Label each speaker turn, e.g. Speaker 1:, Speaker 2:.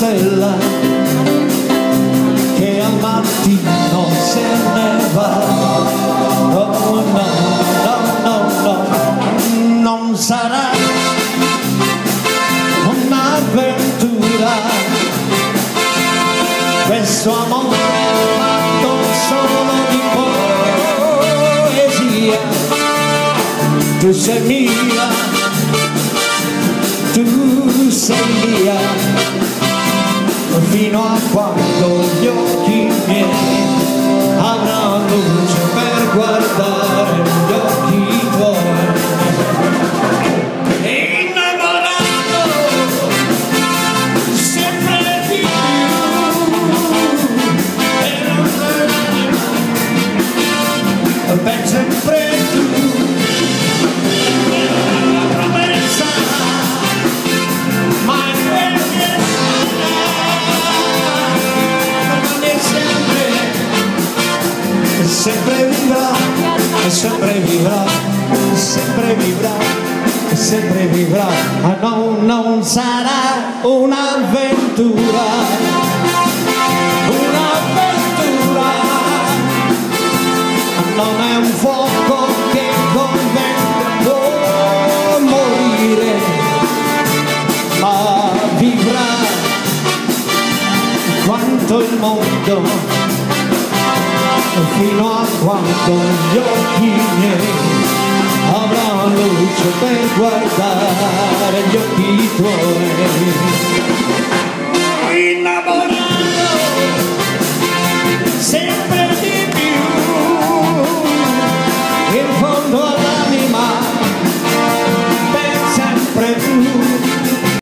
Speaker 1: stella che al mattino se ne va. Oh no, no, no, no, non sarà un'avventura questo amore fatto solo di poesia. Tu sei mia, tu sei mia, fino a quando gli occhi miei avranno luce per guardare gli occhi tuoi. Innamorato sempre di più, per sempre tu. Sempre vivrà, sempre vivrà, sempre vivrà, sempre vivrà. Ah no, non sarà un'avventura, un'avventura. Non è un fuoco che col vento può morire, ma vivrà quanto il mondo, fino a quando gli occhi miei avranno luce per guardare gli occhi tuoi.